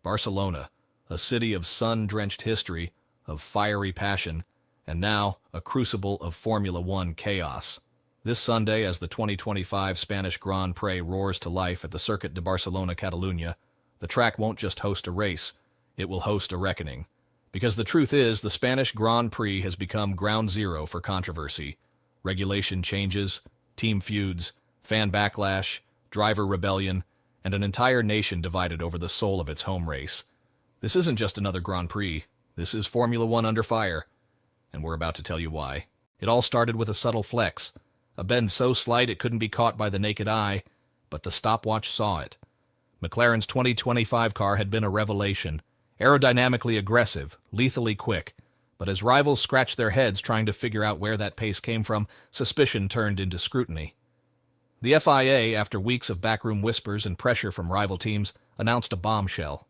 Barcelona, a city of sun-drenched history, of fiery passion, and now a crucible of Formula One chaos. This Sunday, as the 2025 Spanish Grand Prix roars to life at the Circuit de Barcelona, Catalunya, the track won't just host a race, it will host a reckoning. Because the truth is, the Spanish Grand Prix has become ground zero for controversy. Regulation changes, team feuds, fan backlash, driver rebellion, and an entire nation divided over the soul of its home race. This isn't just another Grand Prix. This is Formula One under fire. And we're about to tell you why. It all started with a subtle flex. A bend so slight it couldn't be caught by the naked eye, but the stopwatch saw it. McLaren's 2025 car had been a revelation. Aerodynamically aggressive, lethally quick. But as rivals scratched their heads trying to figure out where that pace came from, suspicion turned into scrutiny. The FIA, after weeks of backroom whispers and pressure from rival teams, announced a bombshell.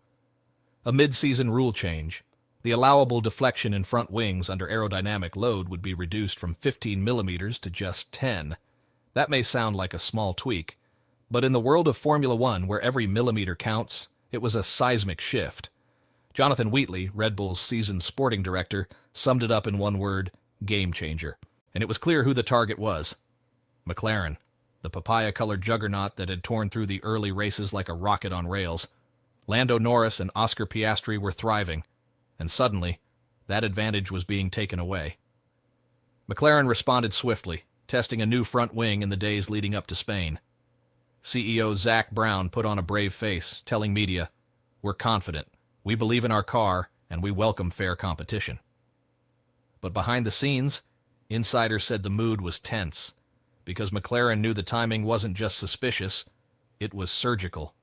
A mid-season rule change. The allowable deflection in front wings under aerodynamic load would be reduced from 15 millimeters to just 10. That may sound like a small tweak, but in the world of Formula One, where every millimeter counts, it was a seismic shift. Jonathan Wheatley, Red Bull's seasoned sporting director, summed it up in one word: game changer. And it was clear who the target was. McLaren, the papaya-colored juggernaut that had torn through the early races like a rocket on rails. Lando Norris and Oscar Piastri were thriving, and suddenly, that advantage was being taken away. McLaren responded swiftly, testing a new front wing in the days leading up to Spain. CEO Zak Brown put on a brave face, telling media, "We're confident, we believe in our car, and we welcome fair competition." But behind the scenes, insiders said the mood was tense, because McLaren knew the timing wasn't just suspicious, it was surgical.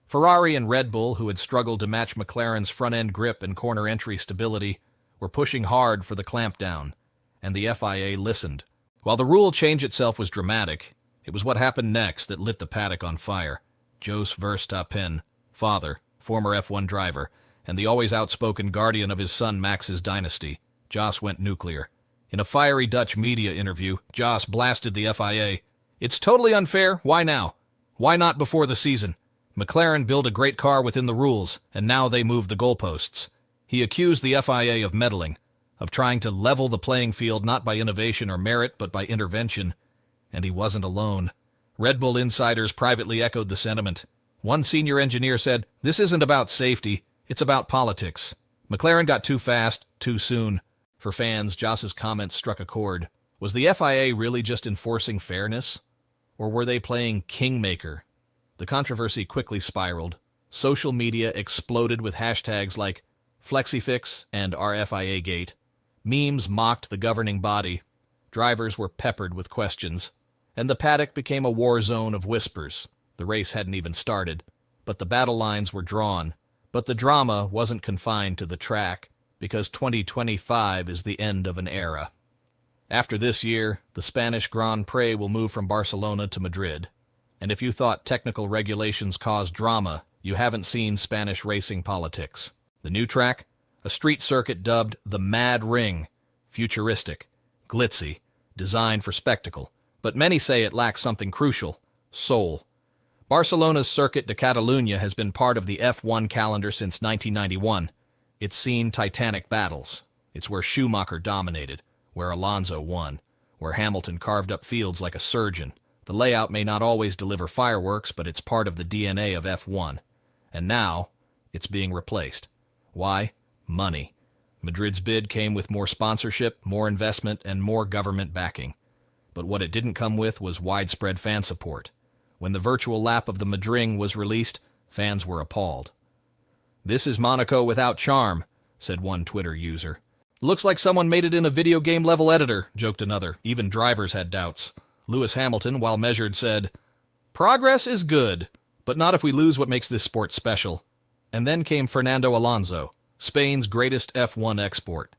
Ferrari and Red Bull, who had struggled to match McLaren's front-end grip and corner entry stability, were pushing hard for the clampdown, and the FIA listened. While the rule change itself was dramatic, it was what happened next that lit the paddock on fire. Jos Verstappen, father, former F1 driver, and the always outspoken guardian of his son Max's dynasty, Jos went nuclear. In a fiery Dutch media interview, Jos blasted the FIA. "It's totally unfair. Why now? Why not before the season? McLaren built a great car within the rules, and now they move the goalposts." He accused the FIA of meddling, of trying to level the playing field not by innovation or merit, but by intervention. And he wasn't alone. Red Bull insiders privately echoed the sentiment. One senior engineer said, "This isn't about safety, it's about politics. McLaren got too fast, too soon." For fans, Jos's comments struck a chord. Was the FIA really just enforcing fairness? Or were they playing kingmaker? The controversy quickly spiraled. Social media exploded with hashtags like FlexiFix and RFIAgate. Memes mocked the governing body. Drivers were peppered with questions. And the paddock became a war zone of whispers. The race hadn't even started, but the battle lines were drawn. But the drama wasn't confined to the track, because 2025 is the end of an era. After this year, the Spanish Grand Prix will move from Barcelona to Madrid. And if you thought technical regulations caused drama, you haven't seen Spanish racing politics. The new track? A street circuit dubbed the Mad Ring. Futuristic, glitzy, designed for spectacle. But many say it lacks something crucial: soul. Barcelona's Circuit de Catalunya has been part of the F1 calendar since 1991. It's seen titanic battles. It's where Schumacher dominated, where Alonso won, where Hamilton carved up fields like a surgeon. The layout may not always deliver fireworks, but it's part of the DNA of F1. And now, it's being replaced. Why? Money. Madrid's bid came with more sponsorship, more investment, and more government backing. But what it didn't come with was widespread fan support. When the virtual lap of the Madrid was released, fans were appalled. "This is Monaco without charm," said one Twitter user. "Looks like someone made it in a video game level editor," joked another. Even drivers had doubts. Lewis Hamilton, while measured, said, "Progress is good, but not if we lose what makes this sport special." And then came Fernando Alonso, Spain's greatest F1 export.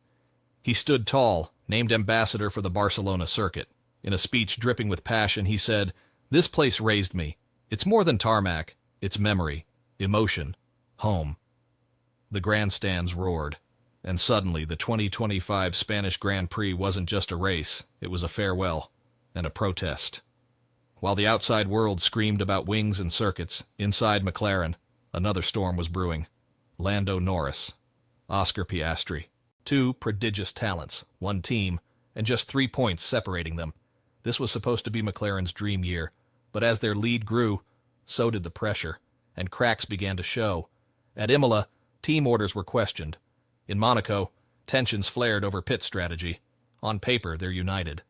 He stood tall, named ambassador for the Barcelona circuit. In a speech dripping with passion, he said, "This place raised me. It's more than tarmac. It's memory, emotion, home." The grandstands roared, and suddenly the 2025 Spanish Grand Prix wasn't just a race, it was a farewell and a protest. While the outside world screamed about wings and circuits, inside McLaren, another storm was brewing. Lando Norris, Oscar Piastri. Two prodigious talents, one team, and just 3 points separating them. This was supposed to be McLaren's dream year, but as their lead grew, so did the pressure, and cracks began to show. At Imola, team orders were questioned. In Monaco, tensions flared over pit strategy. On paper, they're united.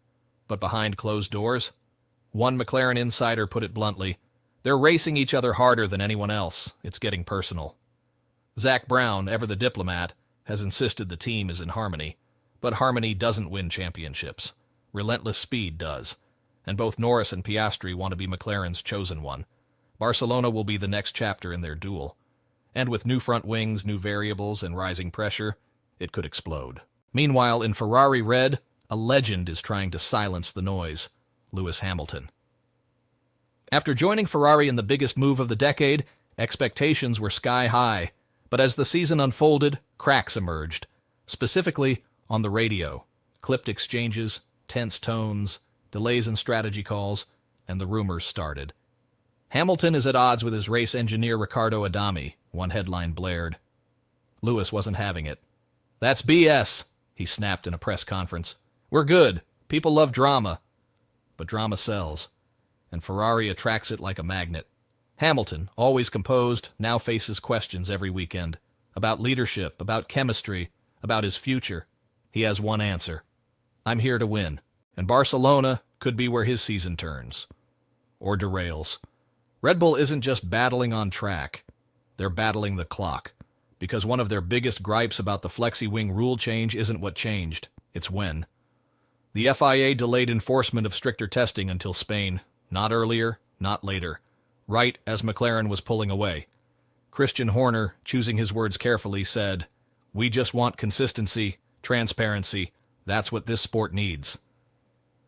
But behind closed doors? One McLaren insider put it bluntly, they're racing each other harder than anyone else. It's getting personal. Zak Brown, ever the diplomat, has insisted the team is in harmony. But harmony doesn't win championships. Relentless speed does. And both Norris and Piastri want to be McLaren's chosen one. Barcelona will be the next chapter in their duel. And with new front wings, new variables, and rising pressure, it could explode. Meanwhile, in Ferrari red, a legend is trying to silence the noise. Lewis Hamilton. After joining Ferrari in the biggest move of the decade, expectations were sky high. But as the season unfolded, cracks emerged. Specifically, on the radio. Clipped exchanges, tense tones, delays in strategy calls, and the rumors started. Hamilton is at odds with his race engineer Riccardo Adami, one headline blared. Lewis wasn't having it. That's BS, he snapped in a press conference. We're good. People love drama. But drama sells, and Ferrari attracts it like a magnet. Hamilton, always composed, now faces questions every weekend. About leadership, about chemistry, about his future. He has one answer. I'm here to win. And Barcelona could be where his season turns. Or derails. Red Bull isn't just battling on track. They're battling the clock. Because one of their biggest gripes about the flexi-wing rule change isn't what changed. It's when. The FIA delayed enforcement of stricter testing until Spain. Not earlier, not later. Right as McLaren was pulling away. Christian Horner, choosing his words carefully, said, "We just want consistency, transparency. That's what this sport needs."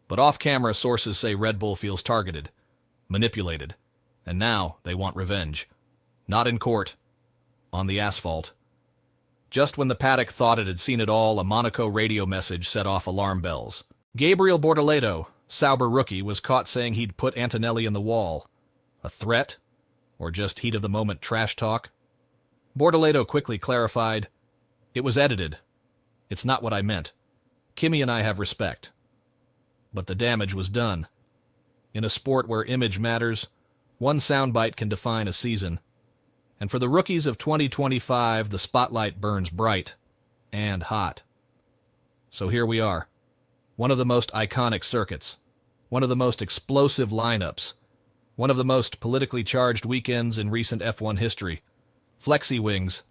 But off-camera sources say Red Bull feels targeted, manipulated, and now they want revenge. Not in court, on the asphalt. Just when the paddock thought it had seen it all, a Monaco radio message set off alarm bells. Gabriel Bortoleto, Sauber rookie, was caught saying he'd put Antonelli in the wall. A threat? Or just heat-of-the-moment trash talk? Bortoleto quickly clarified, "It was edited. It's not what I meant. Kimi and I have respect." But the damage was done. In a sport where image matters, one soundbite can define a season. And for the rookies of 2025, the spotlight burns bright and hot. So here we are. One of the most iconic circuits. One of the most explosive lineups. One of the most politically charged weekends in recent F1 history. Flexi-wings,